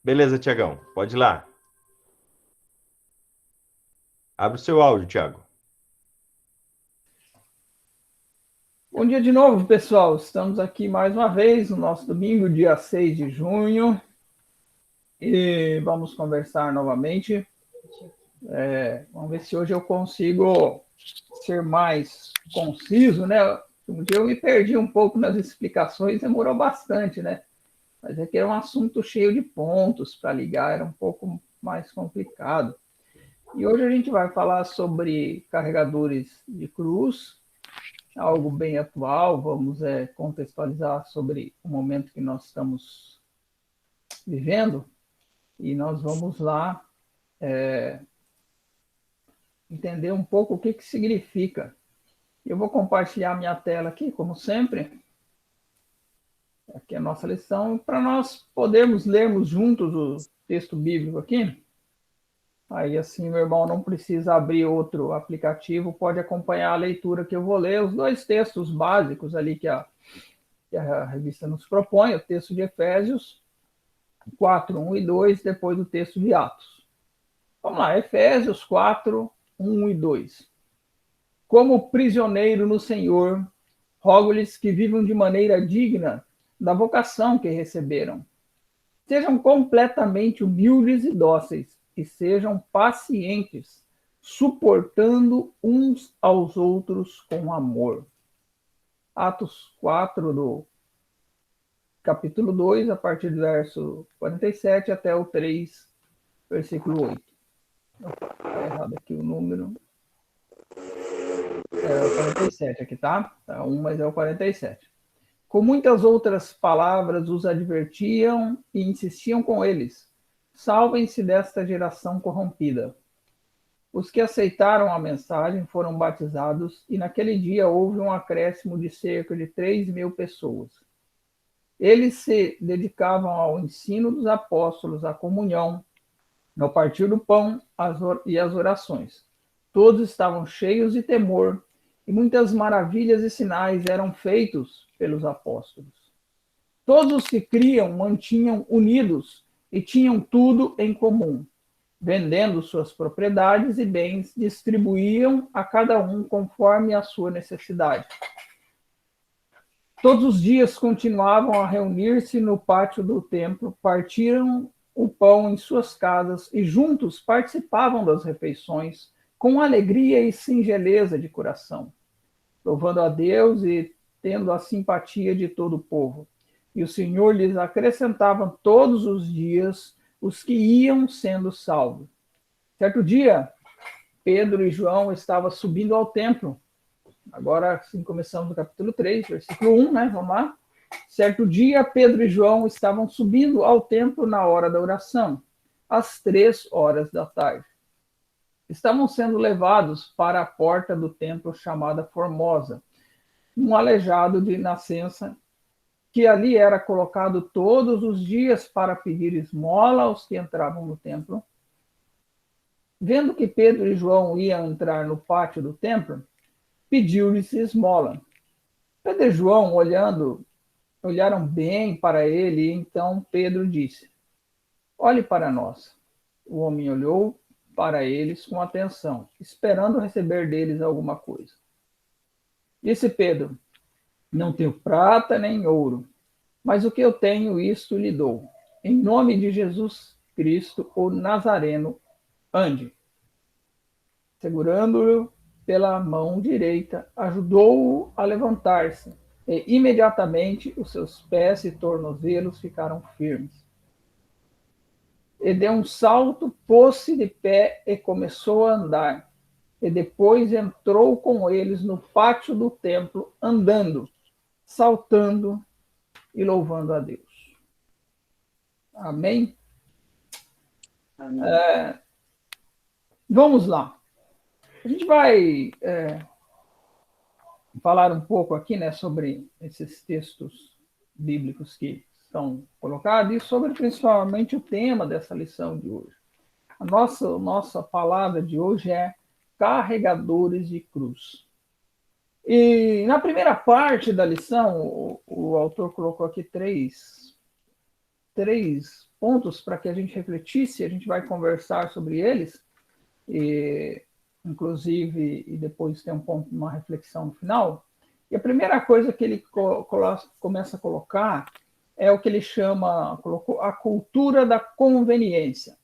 Beleza, Tiagão, pode ir lá. Abre o seu áudio, Tiago. Bom dia de novo, pessoal. Estamos aqui mais uma vez no nosso domingo, dia 6 de junho, e vamos conversar novamente. Vamos ver se hoje eu consigo ser mais conciso, né? Um dia eu me perdi um pouco nas explicações, demorou bastante, né? Mas é que era um assunto cheio de pontos para ligar, era um pouco mais complicado. E hoje a gente vai falar sobre carregadores de cruz, algo bem atual, vamos contextualizar sobre o momento que nós estamos vivendo, e nós vamos lá entender um pouco o que, que significa. Eu vou compartilhar minha tela aqui, como sempre, aqui é a nossa lição, para nós podermos lermos juntos o texto bíblico aqui. Aí assim, meu irmão não precisa abrir outro aplicativo, pode acompanhar a leitura que eu vou ler, os dois textos básicos ali que a revista nos propõe, o texto de Efésios 4, 1 e 2, depois do texto de Atos. Vamos lá, Efésios 4, 1 e 2. Como prisioneiro no Senhor, rogo-lhes que vivam de maneira digna da vocação que receberam. Sejam completamente humildes e dóceis, e sejam pacientes, suportando uns aos outros com amor. Atos 4, do capítulo 2, a partir do verso 47 até o 3, versículo 8. Está errado aqui o número. É o 47 aqui, tá? Tá 1, mas é o 47. Com muitas outras palavras os advertiam e insistiam com eles: salvem-se desta geração corrompida. Os que aceitaram a mensagem foram batizados e naquele dia houve um acréscimo de cerca de 3.000 pessoas. Eles se dedicavam ao ensino dos apóstolos, à comunhão, ao partir do pão e às orações. Todos estavam cheios de temor e muitas maravilhas e sinais eram feitos pelos apóstolos. Todos os que criam mantinham unidos e tinham tudo em comum. Vendendo suas propriedades e bens, distribuíam a cada um conforme a sua necessidade. Todos os dias continuavam a reunir-se no pátio do templo, partiram o pão em suas casas e juntos participavam das refeições com alegria e singeleza de coração, louvando a Deus e tendo a simpatia de todo o povo. E o Senhor lhes acrescentava todos os dias os que iam sendo salvos. Certo dia, Pedro e João estavam subindo ao templo. Agora, sim, começamos no capítulo 3, versículo 1, né? Vamos lá. Certo dia, Pedro e João estavam subindo ao templo na hora da oração, às 3 horas da tarde. Estavam sendo levados para a porta do templo chamada Formosa, um aleijado de nascença, que ali era colocado todos os dias para pedir esmola aos que entravam no templo. Vendo que Pedro e João iam entrar no pátio do templo, pediu-lhes esmola. Pedro e João, olharam bem para ele, e então Pedro disse: olhe para nós. O homem olhou para eles com atenção, esperando receber deles alguma coisa. Disse Pedro: não tenho prata nem ouro, mas o que eu tenho, isto lhe dou. Em nome de Jesus Cristo, o Nazareno, ande. Segurando-o pela mão direita, ajudou-o a levantar-se, e imediatamente os seus pés e tornozelos ficaram firmes. E deu um salto, pôs-se de pé e começou a andar. E depois entrou com eles no pátio do templo, andando, saltando e louvando a Deus. Amém? Amém. Vamos lá. A gente vai falar um pouco aqui, né, sobre esses textos bíblicos que estão colocados e sobre principalmente o tema dessa lição de hoje. A nossa palavra de hoje é carregadores de cruz. E na primeira parte da lição, o autor colocou aqui três pontos para que a gente refletisse, a gente vai conversar sobre eles, e, inclusive, e depois tem um ponto, uma reflexão no final. E a primeira coisa que ele começa a colocar é o que ele colocou a cultura da conveniência.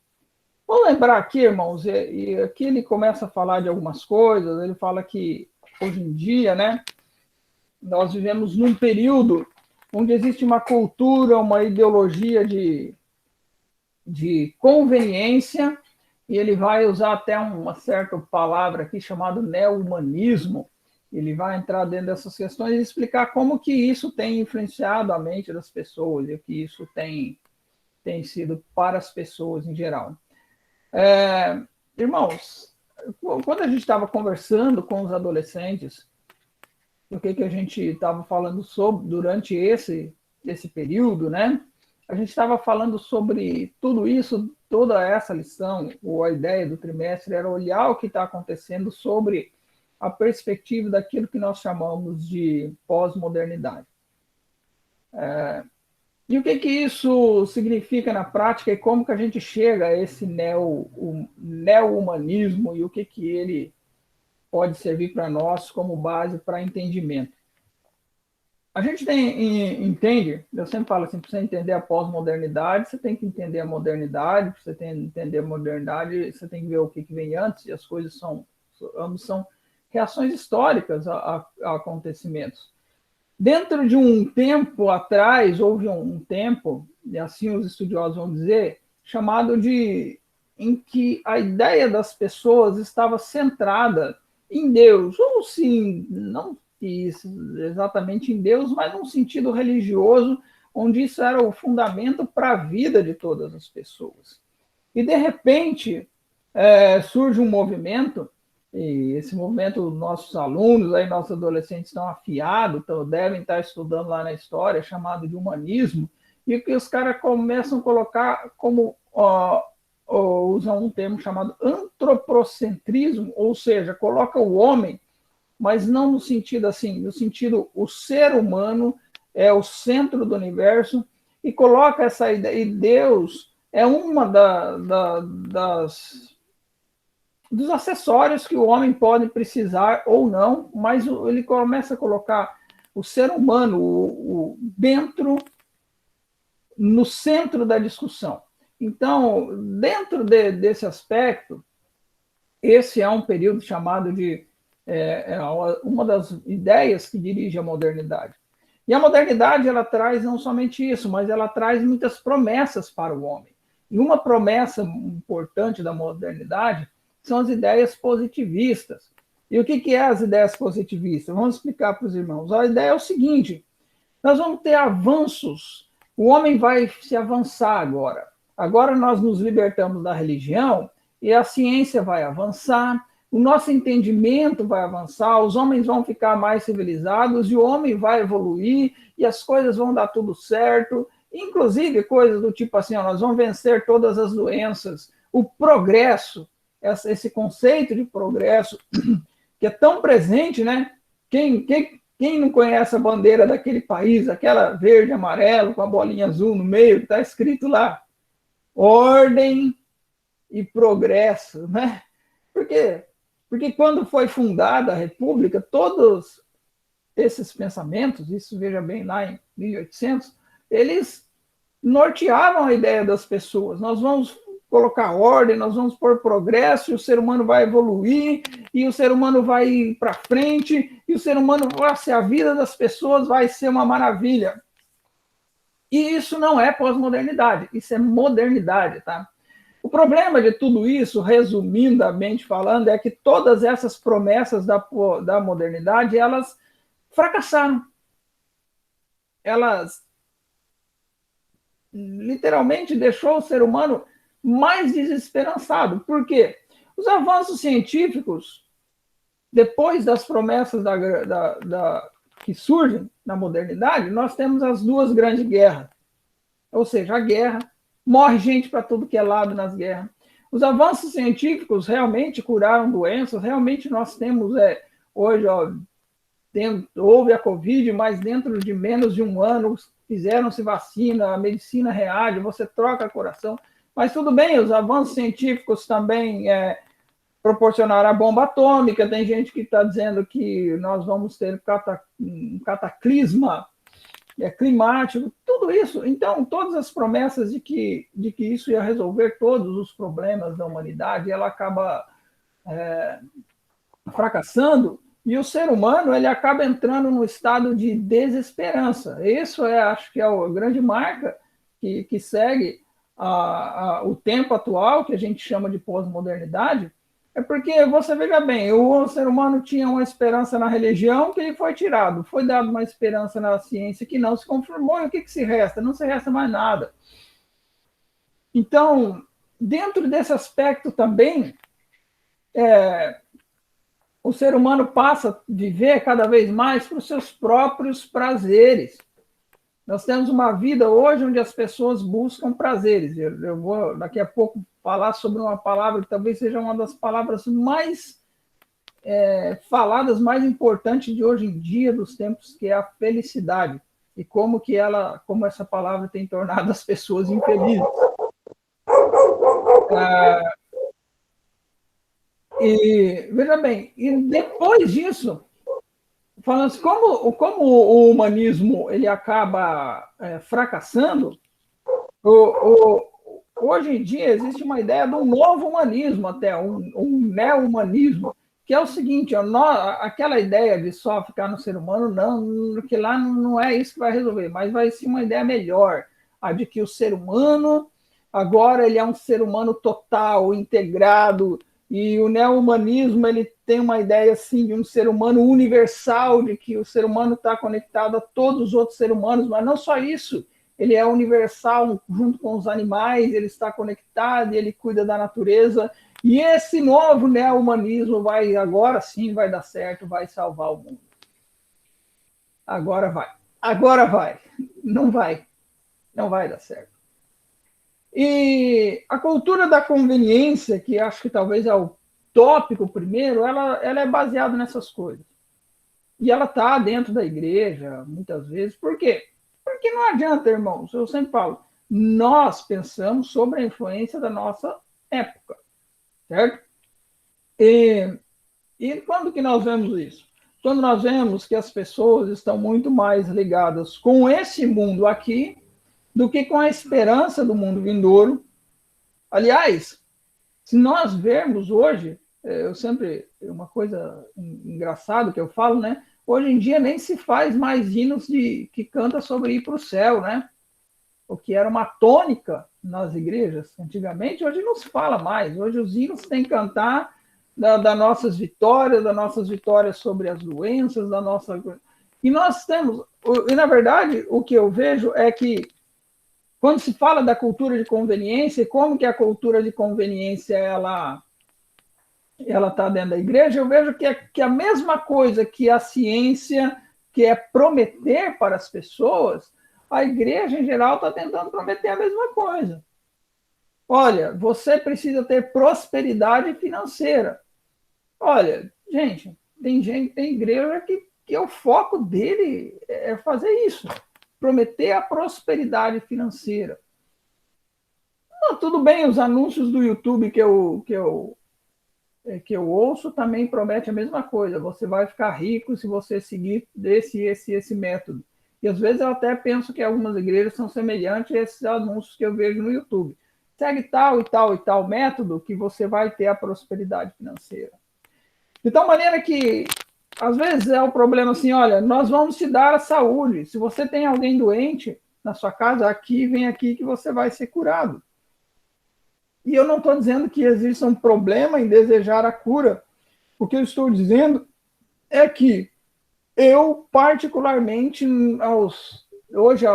Vamos lembrar aqui, irmãos, e aqui ele começa a falar de algumas coisas, ele fala que hoje em dia, né, nós vivemos num período onde existe uma cultura, uma ideologia de conveniência, e ele vai usar até uma certa palavra aqui chamada neo-humanismo. Ele vai entrar dentro dessas questões e explicar como que isso tem influenciado a mente das pessoas e o que isso tem sido para as pessoas em geral. Irmãos, quando a gente estava conversando com os adolescentes, o que a gente estava falando sobre durante esse período, né? A gente estava falando sobre tudo isso, toda essa lição, ou a ideia do trimestre era olhar o que está acontecendo sobre a perspectiva daquilo que nós chamamos de pós-modernidade. E o que isso significa na prática e como que a gente chega a esse neo-humanismo e o que ele pode servir para nós como base para entendimento. A gente entende, eu sempre falo assim, para você entender a pós-modernidade, você tem que entender a modernidade, para você entender a modernidade, você tem que ver o que vem antes, e as coisas são reações históricas a acontecimentos. Dentro de um tempo atrás, houve um tempo, e assim os estudiosos vão dizer, chamado em que a ideia das pessoas estava centrada em Deus, ou sim, não exatamente em Deus, mas num sentido religioso, onde isso era o fundamento para a vida de todas as pessoas. E, de repente, surge um movimento, e esse movimento, nossos alunos, aí, nossos adolescentes estão afiados, devem estar estudando lá na história, chamado de humanismo, e que os caras começam a colocar como, usam um termo chamado antropocentrismo, ou seja, coloca o homem, mas não no sentido assim, no sentido o ser humano é o centro do universo, e coloca essa ideia, e Deus é uma dos acessórios que o homem pode precisar ou não, mas ele começa a colocar o ser humano no centro da discussão. Então, dentro desse aspecto, esse é um período chamado de uma das ideias que dirige a modernidade. E a modernidade, ela traz não somente isso, mas ela traz muitas promessas para o homem. E uma promessa importante da modernidade são as ideias positivistas. E o que é as ideias positivistas? Vamos explicar para os irmãos. A ideia é o seguinte: nós vamos ter avanços, o homem vai se avançar agora. Agora nós nos libertamos da religião e a ciência vai avançar, o nosso entendimento vai avançar, os homens vão ficar mais civilizados e o homem vai evoluir e as coisas vão dar tudo certo, inclusive coisas do tipo assim, nós vamos vencer todas as doenças, o progresso, esse conceito de progresso que é tão presente, né? Quem não conhece a bandeira daquele país, aquela verde e amarelo com a bolinha azul no meio, que está escrito lá, ordem e progresso, né? Por quê? Porque quando foi fundada a República, todos esses pensamentos, isso veja bem lá em 1800, eles norteavam a ideia das pessoas. Nós vamos colocar ordem, nós vamos pôr progresso, e o ser humano vai evoluir, e o ser humano vai ir para frente, e o ser humano, a vida das pessoas vai ser uma maravilha. E isso não é pós-modernidade, isso é modernidade, tá? O problema de tudo isso, resumidamente falando, é que todas essas promessas da modernidade, elas fracassaram. Elas literalmente deixou o ser humano mais desesperançado. Por quê? Os avanços científicos, depois das promessas que surgem na modernidade, nós temos as duas grandes guerras. Ou seja, a guerra, morre gente para tudo que é lado nas guerras. Os avanços científicos realmente curaram doenças, realmente nós temos, hoje, houve a Covid, mas dentro de menos de um ano, fizeram-se vacina, a medicina reage, você troca coração, mas tudo bem, os avanços científicos também proporcionaram a bomba atômica, tem gente que está dizendo que nós vamos ter um cataclisma climático, tudo isso. Então, todas as promessas de que isso ia resolver todos os problemas da humanidade, ela acaba fracassando, e o ser humano ele acaba entrando num estado de desesperança. Isso acho que é a grande marca que segue o tempo atual, que a gente chama de pós-modernidade, é porque, você veja bem, o ser humano tinha uma esperança na religião que lhe foi tirado, foi dado uma esperança na ciência que não se confirmou, e o que se resta? Não se resta mais nada. Então, dentro desse aspecto também, o ser humano passa a viver cada vez mais para os seus próprios prazeres. Nós temos uma vida hoje onde as pessoas buscam prazeres. Eu vou, daqui a pouco, falar sobre uma palavra que talvez seja uma das palavras mais faladas, mais importantes de hoje em dia, dos tempos, que é a felicidade. E como essa palavra tem tornado as pessoas infelizes. E, veja bem, e depois disso, falando assim, como o humanismo ele acaba fracassando, hoje em dia existe uma ideia de um novo humanismo, até um neo-humanismo, que é o seguinte: aquela ideia de só ficar no ser humano, não, que lá não é isso que vai resolver, mas vai ser uma ideia melhor, a de que o ser humano agora ele é um ser humano total, integrado. E o neo-humanismo ele tem uma ideia assim, de um ser humano universal, de que o ser humano está conectado a todos os outros seres humanos, mas não só isso, ele é universal junto com os animais, ele está conectado, ele cuida da natureza. E esse novo neo-humanismo agora sim vai dar certo, vai salvar o mundo. Agora vai. Não vai dar certo. E a cultura da conveniência, que acho que talvez é o tópico primeiro, ela é baseada nessas coisas. E ela está dentro da igreja, muitas vezes. Por quê? Porque não adianta, irmãos, eu sempre falo, nós pensamos sobre a influência da nossa época, certo? E quando que nós vemos isso? Quando nós vemos que as pessoas estão muito mais ligadas com esse mundo aqui do que com a esperança do mundo vindouro. Aliás, se nós vermos hoje, uma coisa engraçada que eu falo, né? Hoje em dia nem se faz mais hinos que canta sobre ir para o céu, né? O que era uma tônica nas igrejas antigamente, hoje não se fala mais. Hoje os hinos têm que cantar das nossas vitórias sobre as doenças, E nós temos... E, na verdade, o que eu vejo é que quando se fala da cultura de conveniência, como que a cultura de conveniência ela está dentro da igreja, eu vejo que a mesma coisa que a ciência quer prometer para as pessoas, a igreja, em geral, está tentando prometer a mesma coisa. Olha, você precisa ter prosperidade financeira. Olha, gente, tem igreja que o foco dele é fazer isso, prometer a prosperidade financeira. Tudo bem, os anúncios do YouTube que eu ouço também promete a mesma coisa. Você vai ficar rico se você seguir esse método. E às vezes eu até penso que algumas igrejas são semelhantes a esses anúncios que eu vejo no YouTube. Segue tal e tal e tal método que você vai ter a prosperidade financeira. De tal maneira que, às vezes, é o problema assim, olha, nós vamos te dar a saúde. Se você tem alguém doente na sua casa, vem aqui que você vai ser curado. E eu não estou dizendo que existe um problema em desejar a cura. O que eu estou dizendo é que eu, particularmente, hoje,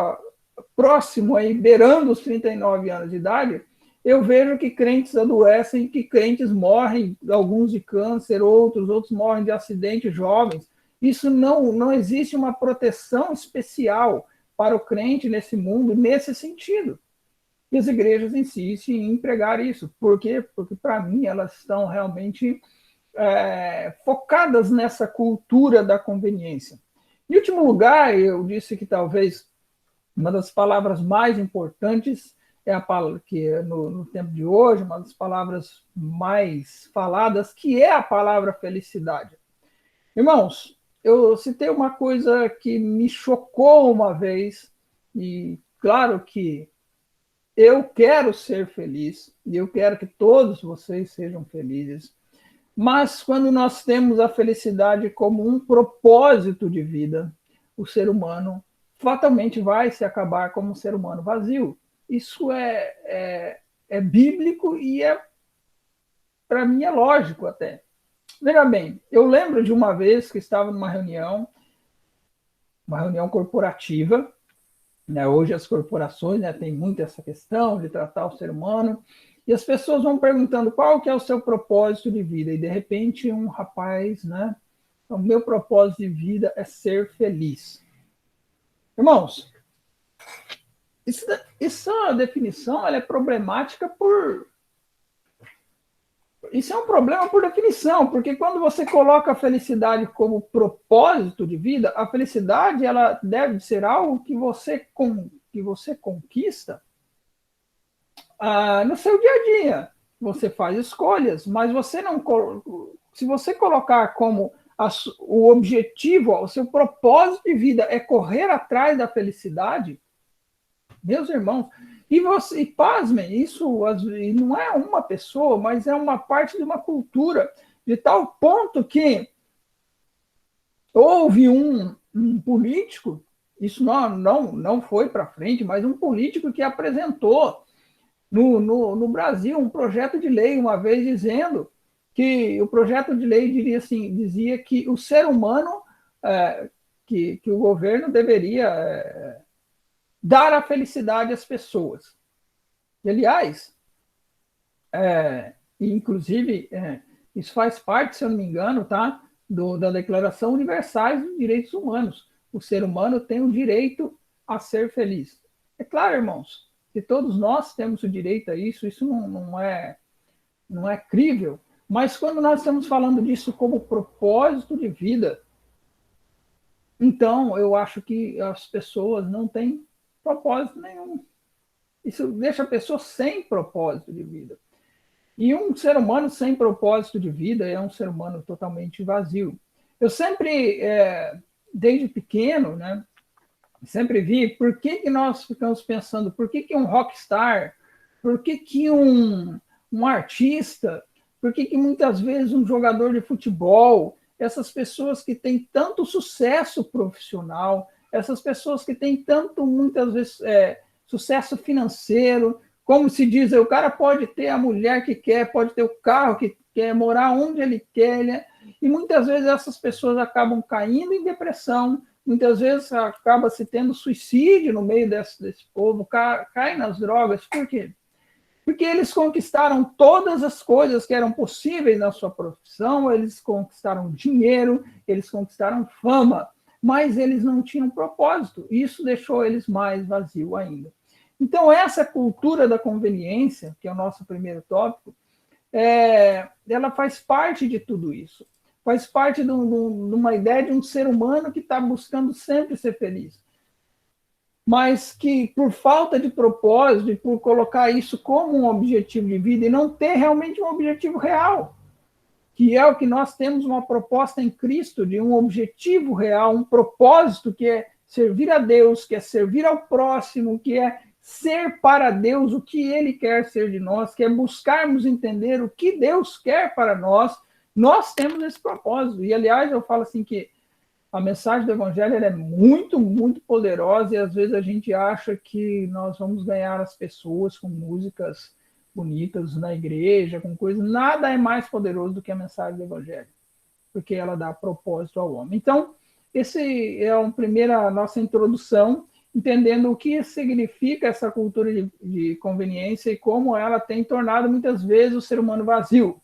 próximo, beirando os 39 anos de idade, eu vejo que crentes adoecem, que crentes morrem, alguns de câncer, outros morrem de acidentes jovens. Isso não existe uma proteção especial para o crente nesse mundo, nesse sentido. E as igrejas insistem em pregar isso. Por quê? Porque, para mim, elas estão realmente focadas nessa cultura da conveniência. Em último lugar, eu disse que talvez Uma das palavras mais importantes é a palavra que no tempo de hoje, uma das palavras mais faladas, que é a palavra felicidade. Irmãos, eu citei uma coisa que me chocou uma vez, e claro que eu quero ser feliz, e eu quero que todos vocês sejam felizes, mas quando nós temos a felicidade como um propósito de vida, o ser humano fatalmente vai se acabar como um ser humano vazio. Isso é bíblico e para mim é lógico até. Veja bem, eu lembro de uma vez que estava numa reunião, uma reunião corporativa, né? Hoje as corporações, né, têm muito essa questão de tratar o ser humano, e as pessoas vão perguntando qual que é o seu propósito de vida, e de repente um rapaz, né, o meu propósito de vida é ser feliz. Irmãos, essa definição ela é problemática por... Isso é um problema por definição, porque quando você coloca a felicidade como propósito de vida, a felicidade ela deve ser algo que você conquista no seu dia a dia. Você faz escolhas, mas você não... Se você colocar como o objetivo, o seu propósito de vida é correr atrás da felicidade, meus irmãos, e pasmem, isso não é uma pessoa, mas é uma parte de uma cultura, de tal ponto que houve um político, isso não foi para frente, mas um político que apresentou no Brasil um projeto de lei uma vez dizendo que o projeto de lei dizia que o ser humano, que o governo deveria dar a felicidade às pessoas. E, aliás, inclusive, isso faz parte, se eu não me engano, tá, da Declaração Universal dos Direitos Humanos. O ser humano tem o direito a ser feliz. É claro, irmãos, que todos nós temos o direito a isso, isso não é crível, mas quando nós estamos falando disso como propósito de vida, então eu acho que as pessoas não têm propósito nenhum. Isso deixa a pessoa sem propósito de vida. E um ser humano sem propósito de vida é um ser humano totalmente vazio. Eu sempre, desde pequeno, né, sempre vi por que nós ficamos pensando, por que um rockstar, por que um artista, por que muitas vezes um jogador de futebol, essas pessoas que têm tanto sucesso profissional, essas pessoas que têm tanto, muitas vezes, sucesso financeiro, como se diz, o cara pode ter a mulher que quer, pode ter o carro que quer, morar onde ele quer, e muitas vezes essas pessoas acabam caindo em depressão, muitas vezes acaba se tendo suicídio no meio desse povo, cai nas drogas. Por quê? Porque eles conquistaram todas as coisas que eram possíveis na sua profissão, eles conquistaram dinheiro, eles conquistaram fama, mas eles não tinham propósito. Isso deixou eles mais vazios ainda. Então, essa cultura da conveniência, que é o nosso primeiro tópico, ela faz parte de tudo isso. Faz parte de uma ideia de um ser humano que está buscando sempre ser feliz. Mas que, por falta de propósito, e por colocar isso como um objetivo de vida e não ter realmente um objetivo real, que é o que nós temos uma proposta em Cristo de um objetivo real, um propósito que é servir a Deus, que é servir ao próximo, que é ser para Deus o que Ele quer ser de nós, que é buscarmos entender o que Deus quer para nós. Nós temos esse propósito. E, aliás, eu falo assim que a mensagem do Evangelho é muito, muito poderosa, e às vezes a gente acha que nós vamos ganhar as pessoas com músicas bonitas na igreja, com coisas. Nada é mais poderoso do que a mensagem do Evangelho, porque ela dá propósito ao homem. Então, esse é a primeira nossa introdução, entendendo o que significa essa cultura de conveniência e como ela tem tornado muitas vezes o ser humano vazio.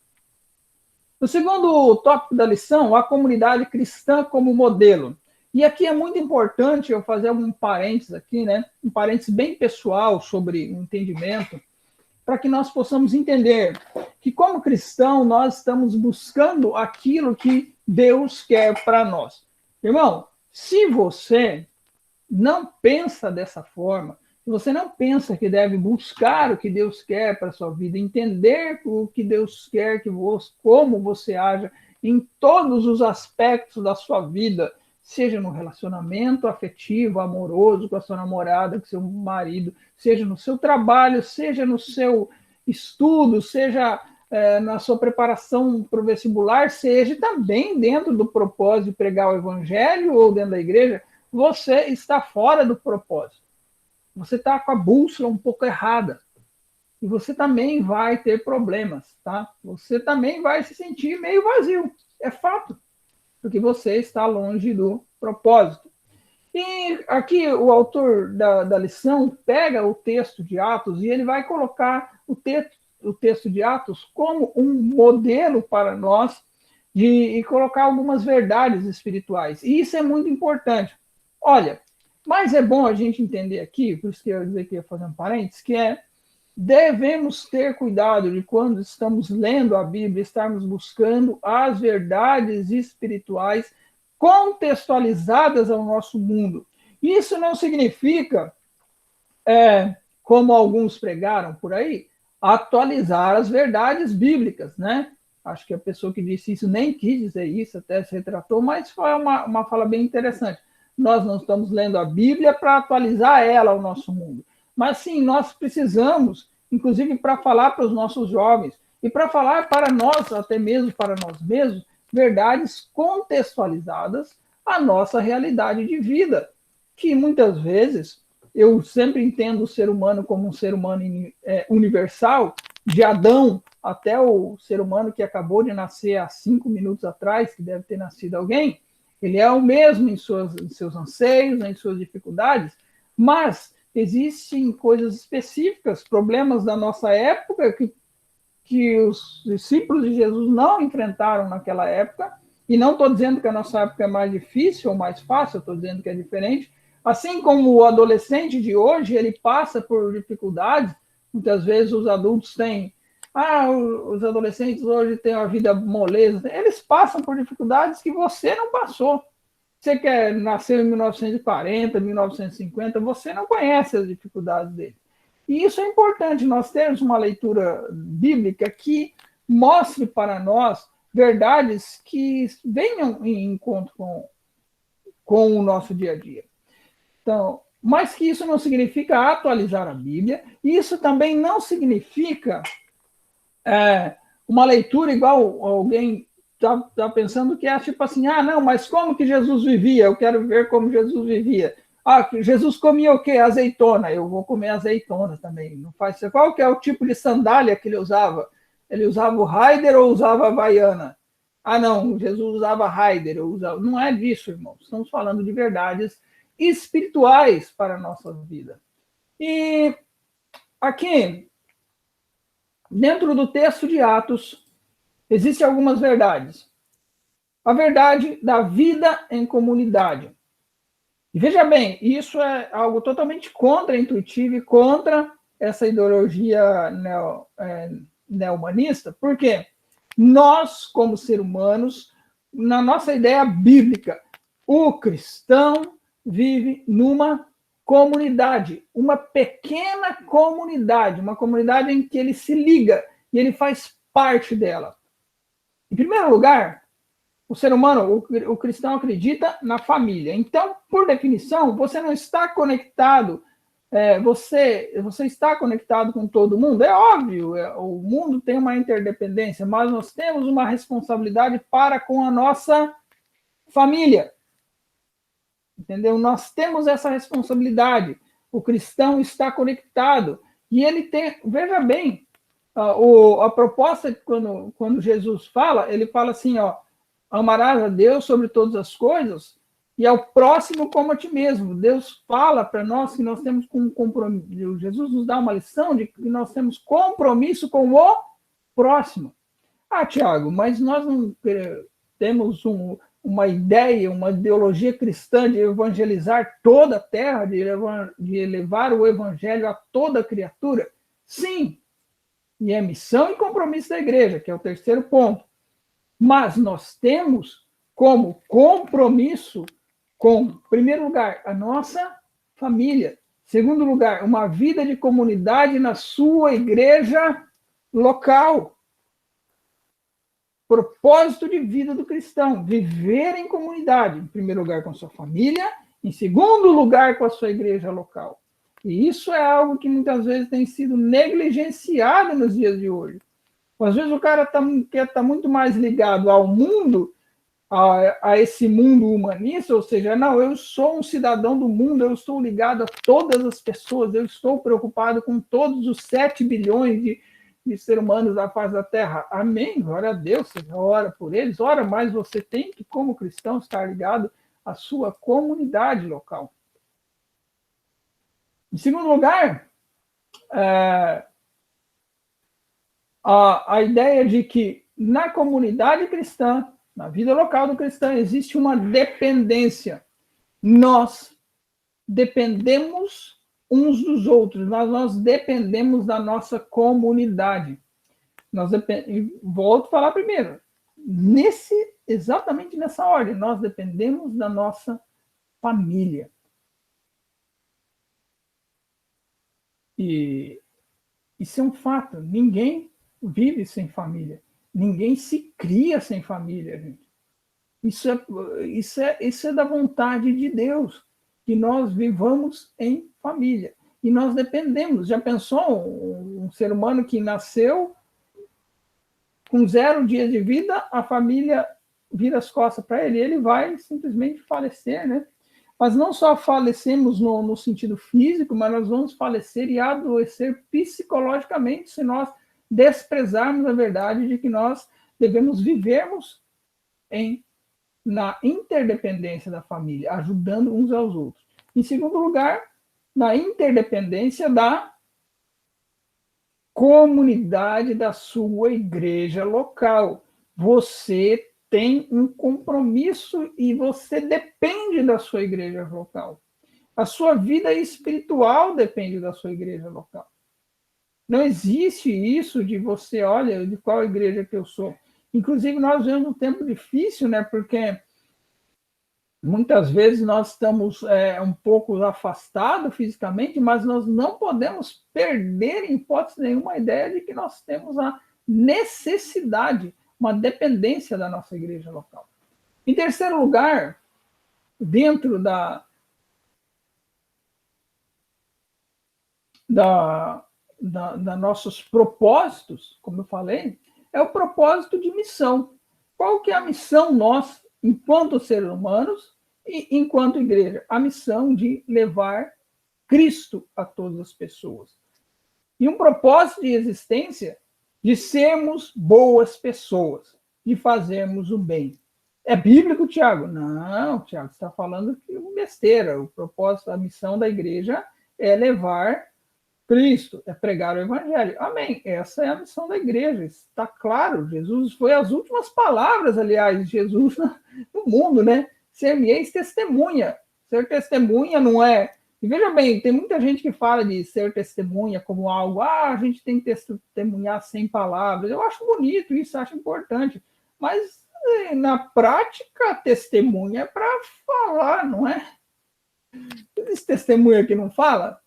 No segundo tópico da lição, a comunidade cristã como modelo. E aqui é muito importante eu fazer algum parênteses aqui, né? Um parênteses bem pessoal sobre o entendimento, para que nós possamos entender que, como cristão, nós estamos buscando aquilo que Deus quer para nós. Irmão, se você não pensa dessa forma, se você não pensa que deve buscar o que Deus quer para a sua vida, entender o que Deus quer que você, como você haja em todos os aspectos da sua vida, seja no relacionamento afetivo, amoroso, com a sua namorada, com seu marido, seja no seu trabalho, seja no seu estudo, seja na sua preparação para o vestibular, seja também dentro do propósito de pregar o evangelho ou dentro da igreja, você está fora do propósito. Você está com a bússola um pouco errada. E você também vai ter problemas, tá? Você também vai se sentir meio vazio. É fato. Porque você está longe do propósito. E aqui o autor da lição pega o texto de Atos e ele vai colocar o texto de Atos como um modelo para nós e colocar algumas verdades espirituais. E isso é muito importante. Olha, mas é bom a gente entender aqui, por isso que eu ia dizer que ia fazer um parênteses, que devemos ter cuidado de quando estamos lendo a Bíblia, estarmos buscando as verdades espirituais contextualizadas ao nosso mundo. Isso não significa, como alguns pregaram por aí, atualizar as verdades bíblicas, né? Acho que a pessoa que disse isso nem quis dizer isso, até se retratou, mas foi uma fala bem interessante. Nós não estamos lendo a Bíblia para atualizar ela ao nosso mundo. Mas sim, nós precisamos, inclusive para falar para os nossos jovens, e para falar para nós, até mesmo para nós mesmos, verdades contextualizadas à nossa realidade de vida, que muitas vezes eu sempre entendo o ser humano como um ser humano universal, de Adão até o ser humano que acabou de nascer há 5 minutos atrás, que deve ter nascido alguém, ele é o mesmo em seus anseios, em suas dificuldades, mas existem coisas específicas, problemas da nossa época que os discípulos de Jesus não enfrentaram naquela época, e não estou dizendo que a nossa época é mais difícil ou mais fácil, estou dizendo que é diferente, assim como o adolescente de hoje, ele passa por dificuldades, muitas vezes os adultos têm, os adolescentes hoje têm uma vida moleza, eles passam por dificuldades que você não passou. Você que nasceu em 1940, 1950, você não conhece as dificuldades dele. E isso é importante, nós termos uma leitura bíblica que mostre para nós verdades que venham em encontro com o nosso dia a dia. Então, mas que isso não significa atualizar a Bíblia, e isso também não significa uma leitura igual alguém está pensando que é tipo assim, não, mas como que Jesus vivia? Eu quero ver como Jesus vivia. Jesus comia o quê? Azeitona. Eu vou comer azeitona também. Não faz. Qual que é o tipo de sandália que ele usava? Ele usava o Raider ou usava a Havaiana? Não, Jesus usava Raider. Não é disso, irmãos. Estamos falando de verdades espirituais para a nossa vida. E aqui, dentro do texto de Atos, existem algumas verdades. A verdade da vida em comunidade. E veja bem, isso é algo totalmente contra-intuitivo e contra essa ideologia neo-humanista, porque nós, como seres humanos, na nossa ideia bíblica, o cristão vive numa comunidade, uma pequena comunidade, uma comunidade em que ele se liga e ele faz parte dela. Em primeiro lugar, o ser humano, o cristão acredita na família. Então, por definição, você não está conectado, você está conectado com todo mundo. É óbvio, o mundo tem uma interdependência, mas nós temos uma responsabilidade para com a nossa família. Entendeu? Nós temos essa responsabilidade. O cristão está conectado. E ele tem, veja bem, a proposta, quando Jesus fala, ele fala assim, amarás a Deus sobre todas as coisas e ao próximo como a ti mesmo. Deus fala para nós que nós temos um compromisso. Jesus nos dá uma lição de que nós temos compromisso com o próximo. Tiago, mas nós não temos uma ideia, uma ideologia cristã de evangelizar toda a terra, de levar o evangelho a toda criatura? Sim, e é missão e compromisso da igreja, que é o terceiro ponto. Mas nós temos como compromisso com, em primeiro lugar, a nossa família. Segundo lugar, uma vida de comunidade na sua igreja local. Propósito de vida do cristão, viver em comunidade, em primeiro lugar com a sua família, em segundo lugar com a sua igreja local. E isso é algo que muitas vezes tem sido negligenciado nos dias de hoje. Às vezes o cara quer estar muito mais ligado ao mundo, a esse mundo humanista, ou seja, não, eu sou um cidadão do mundo, eu estou ligado a todas as pessoas, eu estou preocupado com todos os 7 bilhões de seres humanos da face da Terra. Amém, glória a Deus, você ora por eles, ora, mas você tem que, como cristão, estar ligado à sua comunidade local. Em segundo lugar, a ideia de que na comunidade cristã, na vida local do cristão, existe uma dependência. Nós dependemos uns dos outros, nós dependemos da nossa comunidade. Volto a falar primeiro, exatamente nessa ordem, nós dependemos da nossa família. E isso é um fato, ninguém vive sem família. Ninguém se cria sem família, gente. Isso é da vontade de Deus, que nós vivamos em família. E nós dependemos. Já pensou um ser humano que nasceu com 0 dias de vida, a família vira as costas para ele, e ele vai simplesmente falecer, né? Mas não só falecemos no sentido físico, mas nós vamos falecer e adoecer psicologicamente se nós desprezarmos a verdade de que nós devemos vivermos na interdependência da família, ajudando uns aos outros. Em segundo lugar, na interdependência da comunidade da sua igreja local. Você tem um compromisso e você depende da sua igreja local. A sua vida espiritual depende da sua igreja local. Não existe isso de você, olha, de qual igreja que eu sou. Inclusive, nós vivemos um tempo difícil, né? Porque muitas vezes nós estamos um pouco afastados fisicamente, mas nós não podemos perder, em hipótese nenhuma, a ideia de que nós temos a necessidade, uma dependência da nossa igreja local. Em terceiro lugar, dentro da nossos propósitos, como eu falei, é o propósito de missão. Qual que é a missão nossa, enquanto seres humanos e enquanto igreja? A missão de levar Cristo a todas as pessoas. E um propósito de existência de sermos boas pessoas, de fazermos o bem. É bíblico, Tiago? Não, Tiago, você está falando que é besteira. O propósito, a missão da igreja é levar Cristo, é pregar o evangelho. Amém. Essa é a missão da igreja. Está claro. Jesus foi as últimas palavras, aliás, de Jesus no mundo, né? Ser-me-eis testemunha. Ser testemunha não é... E veja bem, tem muita gente que fala de ser testemunha como algo, a gente tem que testemunhar sem palavras. Eu acho bonito isso, acho importante. Mas, na prática, testemunha é para falar, não é? Esse testemunha que não fala...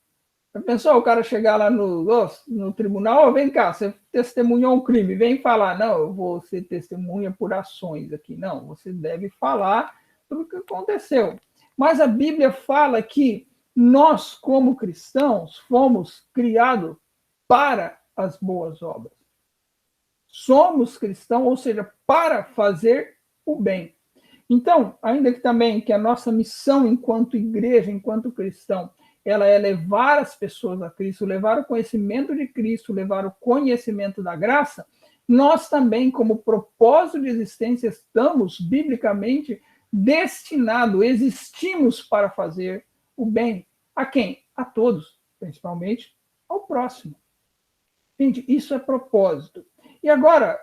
Pensou o cara chegar lá no tribunal, vem cá, você testemunhou um crime, vem falar, não, eu vou ser testemunha por ações aqui. Não, você deve falar sobre o que aconteceu. Mas a Bíblia fala que nós, como cristãos, fomos criados para as boas obras. Somos cristãos, ou seja, para fazer o bem. Então, ainda que também que a nossa missão enquanto igreja, enquanto cristão, ela é levar as pessoas a Cristo, levar o conhecimento de Cristo, levar o conhecimento da graça, nós também, como propósito de existência, estamos biblicamente destinados, existimos para fazer o bem. A quem? A todos, principalmente ao próximo. Gente, isso é propósito. E agora,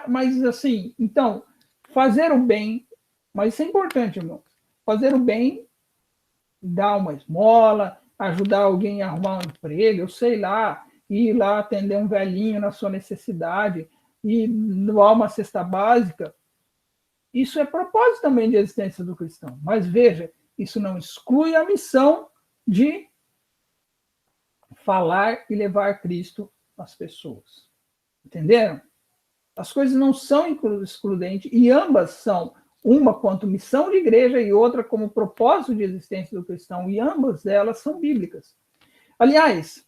mas assim, então, fazer o bem, mas isso é importante, irmão, fazer o bem, dar uma esmola, ajudar alguém a arrumar um emprego, eu sei lá, ir lá atender um velhinho na sua necessidade, e doar uma cesta básica, Isso é propósito também de existência do cristão. Mas veja, isso não exclui a missão de falar e levar Cristo às pessoas. Entenderam? As coisas não são excludentes e ambas são, uma quanto missão de igreja e outra como propósito de existência do cristão, e ambas delas são bíblicas. Aliás,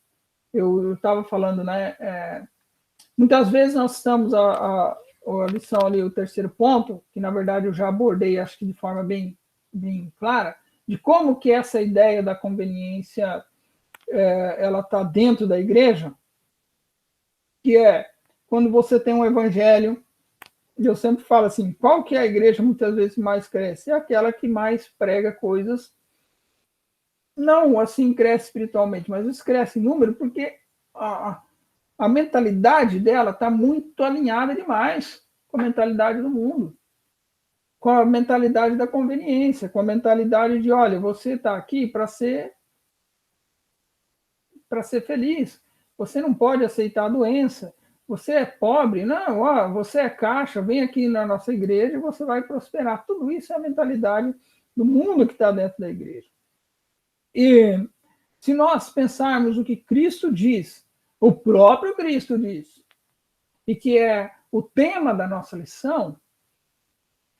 eu estava falando, né? Muitas vezes nós estamos a lição ali, o terceiro ponto, que na verdade eu já abordei, acho que de forma bem clara, de como que essa ideia da conveniência ela está dentro da igreja, que é quando você tem um evangelho, eu sempre falo assim, qual que é a igreja muitas vezes mais cresce? É aquela que mais prega coisas, não assim cresce espiritualmente, mas cresce em número, porque a mentalidade dela está muito alinhada demais com a mentalidade do mundo, com a mentalidade da conveniência, com a mentalidade de, olha, você está aqui para ser feliz, você não pode aceitar a doença, você é pobre, não, ó, você é caixa, vem aqui na nossa igreja e você vai prosperar. Tudo isso é a mentalidade do mundo que está dentro da igreja. E se nós pensarmos o que Cristo diz, o próprio Cristo diz, e que é o tema da nossa lição,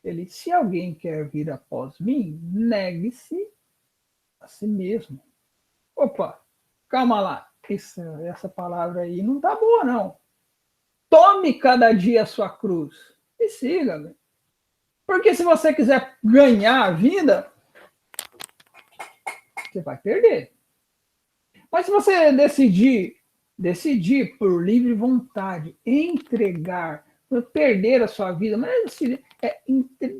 ele, se alguém quer vir após mim, negue-se a si mesmo. Opa, calma lá, essa palavra aí não tá boa, não. Tome cada dia a sua cruz e siga. Porque se você quiser ganhar a vida, você vai perder. Mas se você decidir por livre vontade, entregar, perder a sua vida, mas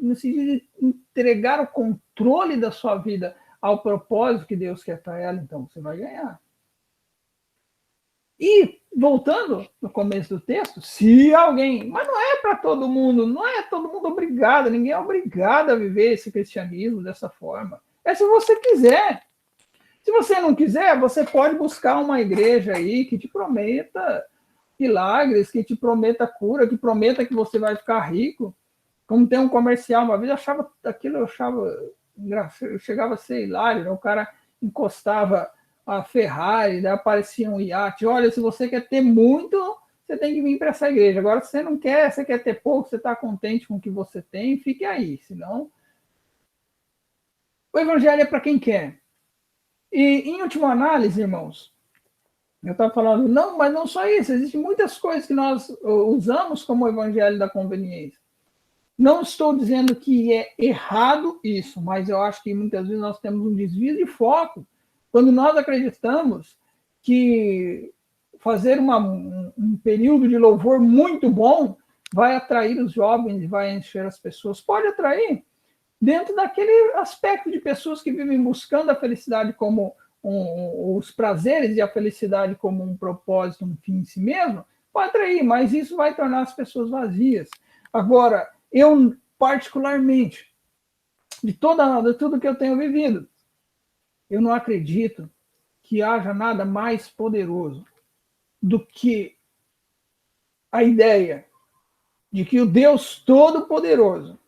no sentido de entregar o controle da sua vida ao propósito que Deus quer para ela, então você vai ganhar. E, voltando no começo do texto, se alguém, mas não é para todo mundo, não é todo mundo obrigado, ninguém é obrigado a viver esse cristianismo dessa forma. É se você quiser. Se você não quiser, você pode buscar uma igreja aí que te prometa milagres, que te prometa cura, que prometa que você vai ficar rico. Como tem um comercial, uma vez eu achava engraçado, eu chegava a ser hilário, né? O cara encostava a Ferrari, daí aparecia um iate. Olha, se você quer ter muito, você tem que vir para essa igreja. Agora, se você não quer, você quer ter pouco, você está contente com o que você tem, fique aí. Senão, o evangelho é para quem quer. E, em última análise, irmãos, eu estava falando, não, mas não só isso, existem muitas coisas que nós usamos como evangelho da conveniência. Não estou dizendo que é errado isso, mas eu acho que muitas vezes nós temos um desvio de foco quando nós acreditamos que fazer um período de louvor muito bom vai atrair os jovens, vai encher as pessoas. Pode atrair, dentro daquele aspecto de pessoas que vivem buscando a felicidade como os prazeres e a felicidade como um propósito, um fim em si mesmo, pode atrair, mas isso vai tornar as pessoas vazias. Agora, eu, particularmente, de tudo que eu tenho vivido, eu não acredito que haja nada mais poderoso do que a ideia de que o Deus Todo-Poderoso,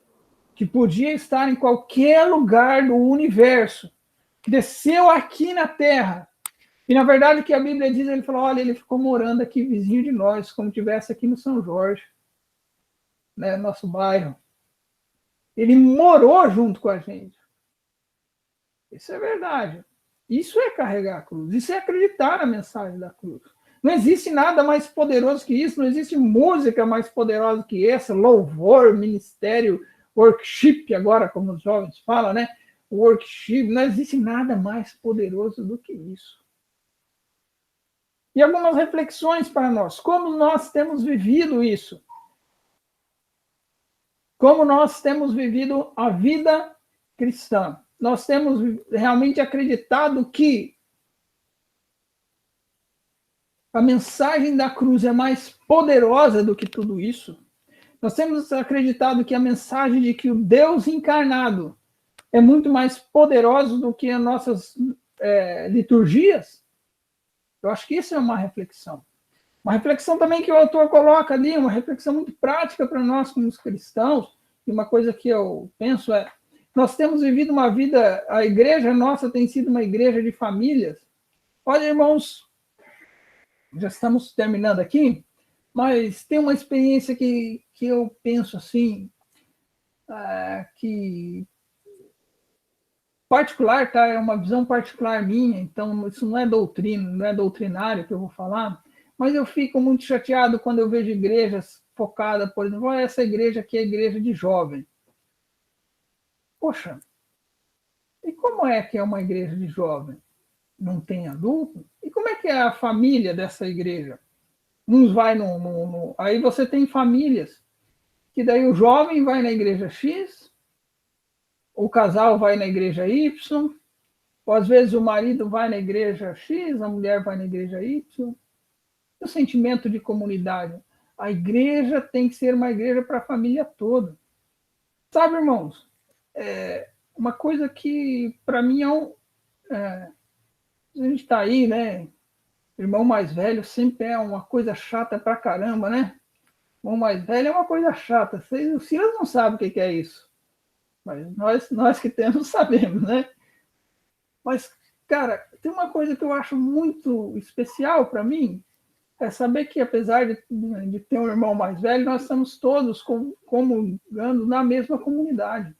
que podia estar em qualquer lugar do universo, que desceu aqui na Terra, e na verdade o que a Bíblia diz, ele falou, olha, ele ficou morando aqui vizinho de nós, como estivesse aqui no São Jorge, né, nosso bairro. Ele morou junto com a gente. Isso é verdade. Isso é carregar a cruz. Isso é acreditar na mensagem da cruz. Não existe nada mais poderoso que isso. Não existe música mais poderosa que essa. Louvor, ministério, worship, agora como os jovens falam, né? Worship. Não existe nada mais poderoso do que isso. E algumas reflexões para nós. Como nós temos vivido isso? Como nós temos vivido a vida cristã? Nós temos realmente acreditado que a mensagem da cruz é mais poderosa do que tudo isso? Nós temos acreditado que a mensagem de que o Deus encarnado é muito mais poderoso do que as nossas liturgias? Eu acho que isso é uma reflexão. Uma reflexão também que o autor coloca ali, uma reflexão muito prática para nós como cristãos, e uma coisa que eu penso é, nós temos vivido uma vida, a igreja nossa tem sido uma igreja de famílias. Olha, irmãos, já estamos terminando aqui, mas tem uma experiência que eu penso assim, que particular, tá? É uma visão particular minha, então isso não é doutrina, não é doutrinário que eu vou falar, mas eu fico muito chateado quando eu vejo igrejas focadas, por exemplo, essa igreja aqui é a igreja de jovem. Poxa, e como é que é uma igreja de jovem? Não tem adulto? E como é que é a família dessa igreja? Uns vai Aí você tem famílias, que daí o jovem vai na igreja X, o casal vai na igreja Y, ou às vezes o marido vai na igreja X, a mulher vai na igreja Y. O sentimento de comunidade. A igreja tem que ser uma igreja para a família toda. Sabe, irmãos, uma coisa que para mim a gente está aí, né? Irmão mais velho sempre é uma coisa chata pra caramba, né? Irmão mais velho é uma coisa chata. O Silas não sabe o que é isso. Mas nós que temos sabemos, né? Mas, cara, tem uma coisa que eu acho muito especial para mim, é saber que, apesar de ter um irmão mais velho, nós estamos todos comungando na mesma comunidade.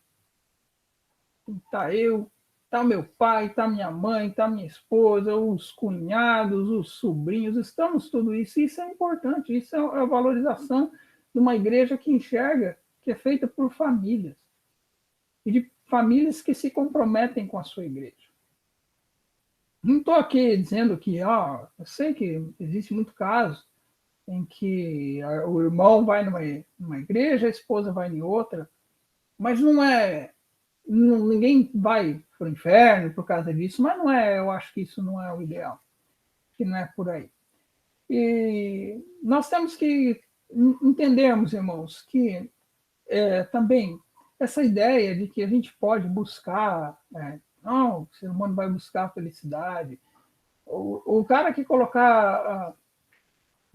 Está eu, está meu pai, está minha mãe, está minha esposa, os cunhados, os sobrinhos, estamos tudo isso. Isso é importante, isso é a valorização de uma igreja que enxerga que é feita por famílias. E de famílias que se comprometem com a sua igreja. Não estou aqui dizendo que, eu sei que existe muito caso em que o irmão vai numa igreja, a esposa vai em outra, mas ninguém vai para o inferno por causa disso, mas não é, eu acho que isso não é o ideal, que não é por aí. E nós temos que entendermos, irmãos, que também essa ideia de que a gente pode buscar, não, o ser humano vai buscar a felicidade. O cara que colocar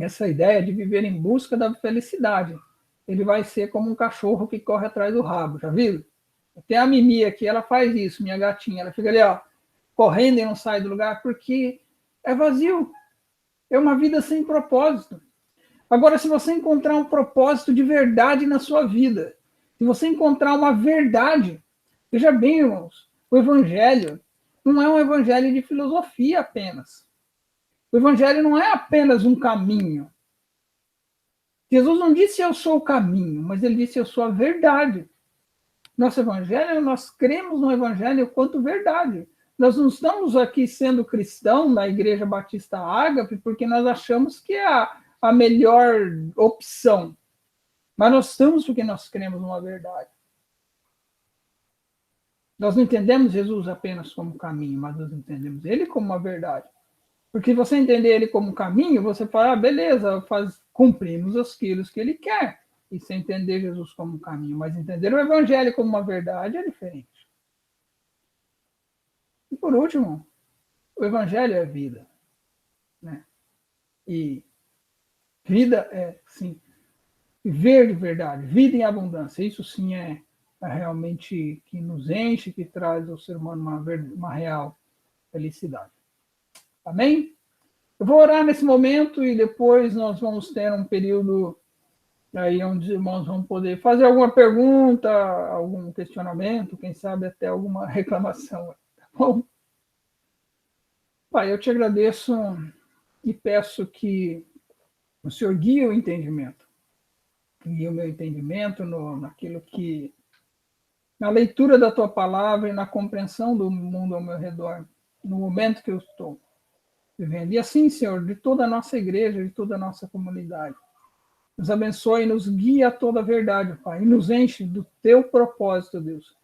essa ideia de viver em busca da felicidade, ele vai ser como um cachorro que corre atrás do rabo, já viu? Tem a Mimi aqui, ela faz isso, minha gatinha, ela fica ali, ó, correndo e não sai do lugar, porque é vazio, é uma vida sem propósito. Agora, se você encontrar um propósito de verdade na sua vida, se você encontrar uma verdade, veja bem, irmãos, o evangelho não é um evangelho de filosofia apenas. O evangelho não é apenas um caminho. Jesus não disse eu sou o caminho, mas ele disse eu sou a verdade. Nosso evangelho, nós cremos no evangelho quanto verdade. Nós não estamos aqui sendo cristão na Igreja Batista Ágape porque nós achamos que é a melhor opção. Mas nós estamos porque nós cremos numa verdade. Nós não entendemos Jesus apenas como caminho, mas nós entendemos ele como uma verdade. Porque você entender ele como caminho, você fala, beleza, cumprimos aquilo que ele quer. E você entender Jesus como caminho, mas entender o evangelho como uma verdade é diferente. E por último, o evangelho é vida. Né? E vida é, sim, viver de verdade, vida em abundância. Isso sim é realmente que nos enche, que traz ao ser humano uma real felicidade. Amém? Eu vou orar nesse momento e depois nós vamos ter um período aí onde os irmãos vão poder fazer alguma pergunta, algum questionamento, quem sabe até alguma reclamação. Tá bom? Pai, eu te agradeço e peço que o Senhor guie o entendimento. Guie o meu entendimento naquilo que... na leitura da tua palavra e na compreensão do mundo ao meu redor, no momento que eu estou vivendo. E assim, Senhor, de toda a nossa igreja, de toda a nossa comunidade. Nos abençoe e nos guia a toda a verdade, Pai. E nos enche do teu propósito, Deus.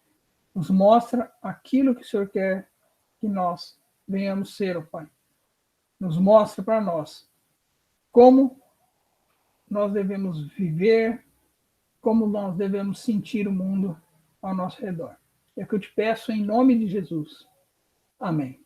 Nos mostra aquilo que o Senhor quer que nós venhamos ser, ó Pai. Nos mostra para nós como nós devemos viver, como nós devemos sentir o mundo ao nosso redor. É o que eu te peço em nome de Jesus. Amém.